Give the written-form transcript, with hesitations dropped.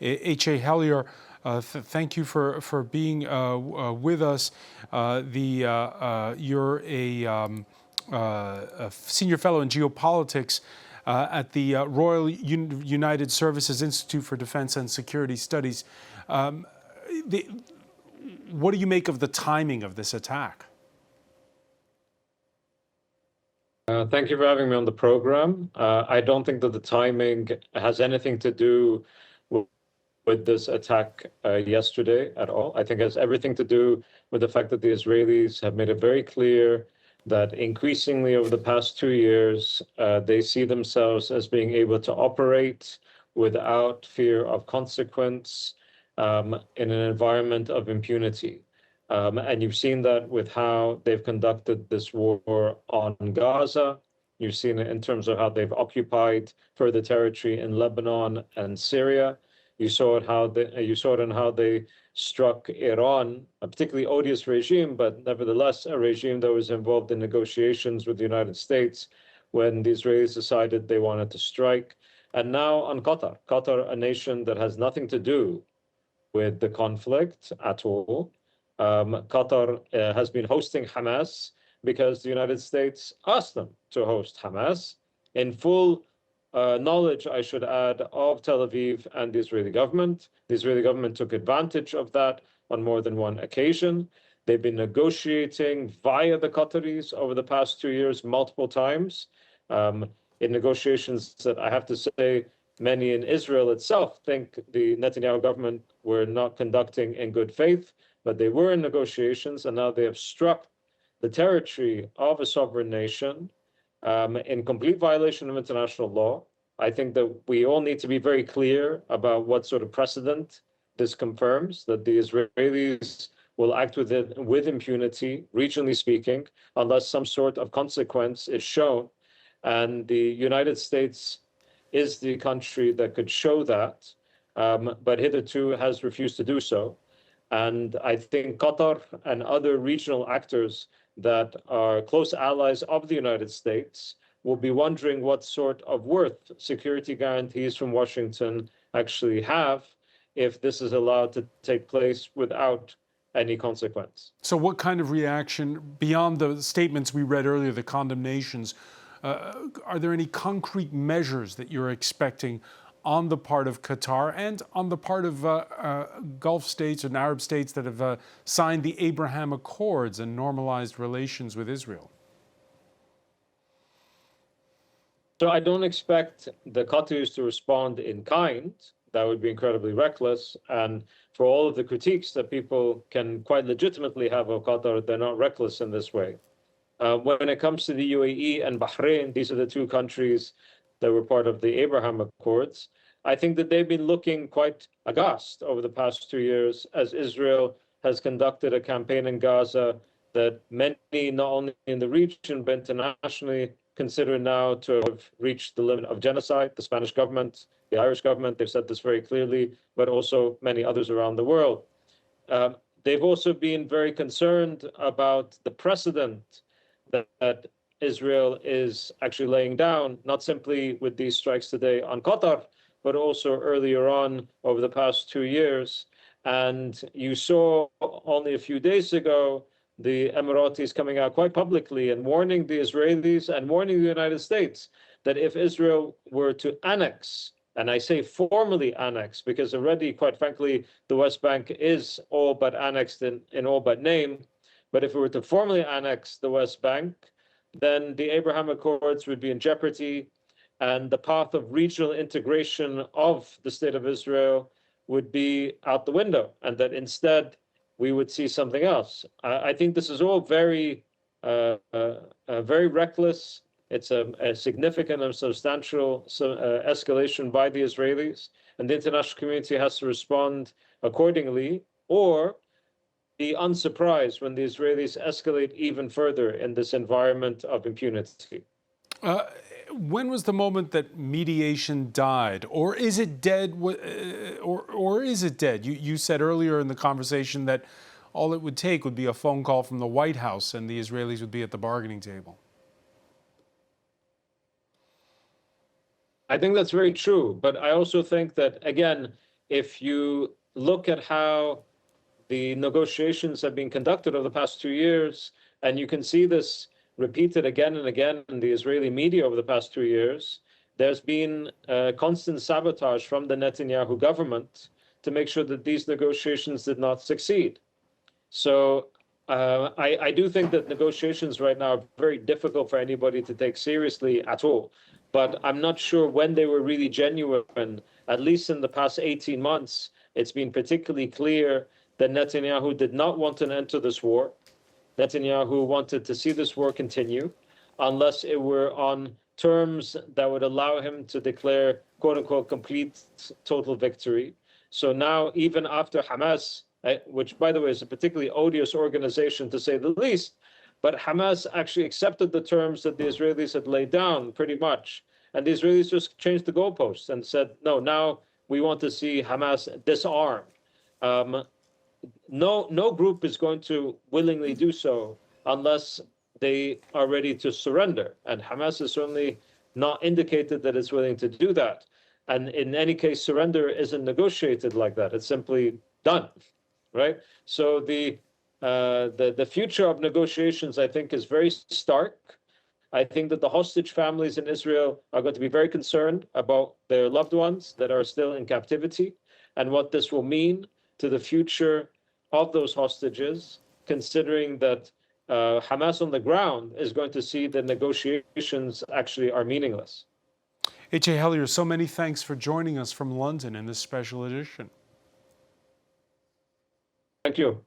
H.A. Hellyer, thank you for being with us. You're a senior fellow in geopolitics at the Royal United Services Institute for Defense and Security Studies. What do you make of the timing of this attack? Thank you for having me on the program. I don't think that the timing has anything to do with this attack yesterday at all. I think it has everything to do with the fact that the Israelis have made it very clear that increasingly over the past 2 years, they see themselves as being able to operate without fear of consequence in an environment of impunity. And you've seen that with how they've conducted this war on Gaza. You've seen it in terms of how they've occupied further territory in Lebanon and Syria. You saw it in how they struck Iran, a particularly odious regime, but nevertheless a regime that was involved in negotiations with the United States when the Israelis decided they wanted to strike. And now on Qatar, a nation that has nothing to do with the conflict at all. Qatar has been hosting Hamas because the United States asked them to host Hamas in full knowledge, I should add, of Tel Aviv and the Israeli government. The Israeli government took advantage of that on more than one occasion. They've been negotiating via the Qataris over the past 2 years multiple times in negotiations that I have to say many in Israel itself think the Netanyahu government were not conducting in good faith, but they were in negotiations, and now they have struck the territory of a sovereign nation in complete violation of international law. I think that we all need to be very clear about what sort of precedent this confirms, that the Israelis will act with impunity, regionally speaking, unless some sort of consequence is shown. And the United States is the country that could show that, but hitherto has refused to do so. And I think Qatar and other regional actors that are close allies of the United States will be wondering what sort of worth security guarantees from Washington actually have if this is allowed to take place without any consequence. So what kind of reaction, beyond the statements we read earlier, the condemnations, are there any concrete measures that you're expecting on the part of Qatar and on the part of Gulf states and Arab states that have signed the Abraham Accords and normalized relations with Israel? So I don't expect the Qataris to respond in kind. That would be incredibly reckless. And for all of the critiques that people can quite legitimately have of Qatar, they're not reckless in this way. When it comes to the UAE and Bahrain, these are the two countries that were part of the Abraham Accords. I think that they've been looking quite aghast over the past 2 years as Israel has conducted a campaign in Gaza that many, not only in the region, but internationally, consider now to have reached the limit of genocide. The Spanish government, the Irish government, they've said this very clearly, but also many others around the world. They've also been very concerned about the precedent that Israel is actually laying down, not simply with these strikes today on Qatar, but also earlier on over the past 2 years. And you saw only a few days ago the Emiratis coming out quite publicly and warning the Israelis and warning the United States that if Israel were to annex, and I say formally annex, because already, quite frankly, the West Bank is all but annexed in all but name, but if it were to formally annex the West Bank, then the Abraham Accords would be in jeopardy, and the path of regional integration of the State of Israel would be out the window, and that instead we would see something else. I think this is all very reckless. It's a significant and substantial escalation by the Israelis, and the international community has to respond accordingly, or be unsurprised when the Israelis escalate even further in this environment of impunity. When was the moment that mediation died, or is it dead? Or is it dead? You said earlier in the conversation that all it would take would be a phone call from the White House, and the Israelis would be at the bargaining table. I think that's very true, but I also think that, again, if you look at how the negotiations have been conducted over the past 2 years, and you can see this repeated again and again in the Israeli media over the past 2 years, there's been constant sabotage from the Netanyahu government to make sure that these negotiations did not succeed. So I do think that negotiations right now are very difficult for anybody to take seriously at all. But I'm not sure when they were really genuine. At least in the past 18 months, it's been particularly clear that Netanyahu did not want an end to this war. Netanyahu wanted to see this war continue unless it were on terms that would allow him to declare, quote unquote, complete total victory. So now, even after Hamas, which, by the way, is a particularly odious organization to say the least, but Hamas actually accepted the terms that the Israelis had laid down pretty much. And the Israelis just changed the goalposts and said, no, now we want to see Hamas disarmed. No group is going to willingly do so unless they are ready to surrender. And Hamas has certainly not indicated that it's willing to do that. And in any case, surrender isn't negotiated like that. It's simply done, right? So the future of negotiations, I think, is very stark. I think that the hostage families in Israel are going to be very concerned about their loved ones that are still in captivity and what this will mean to the future of those hostages, considering that Hamas on the ground is going to see that negotiations actually are meaningless. H.A. Hellyer, so many thanks for joining us from London in this special edition. Thank you.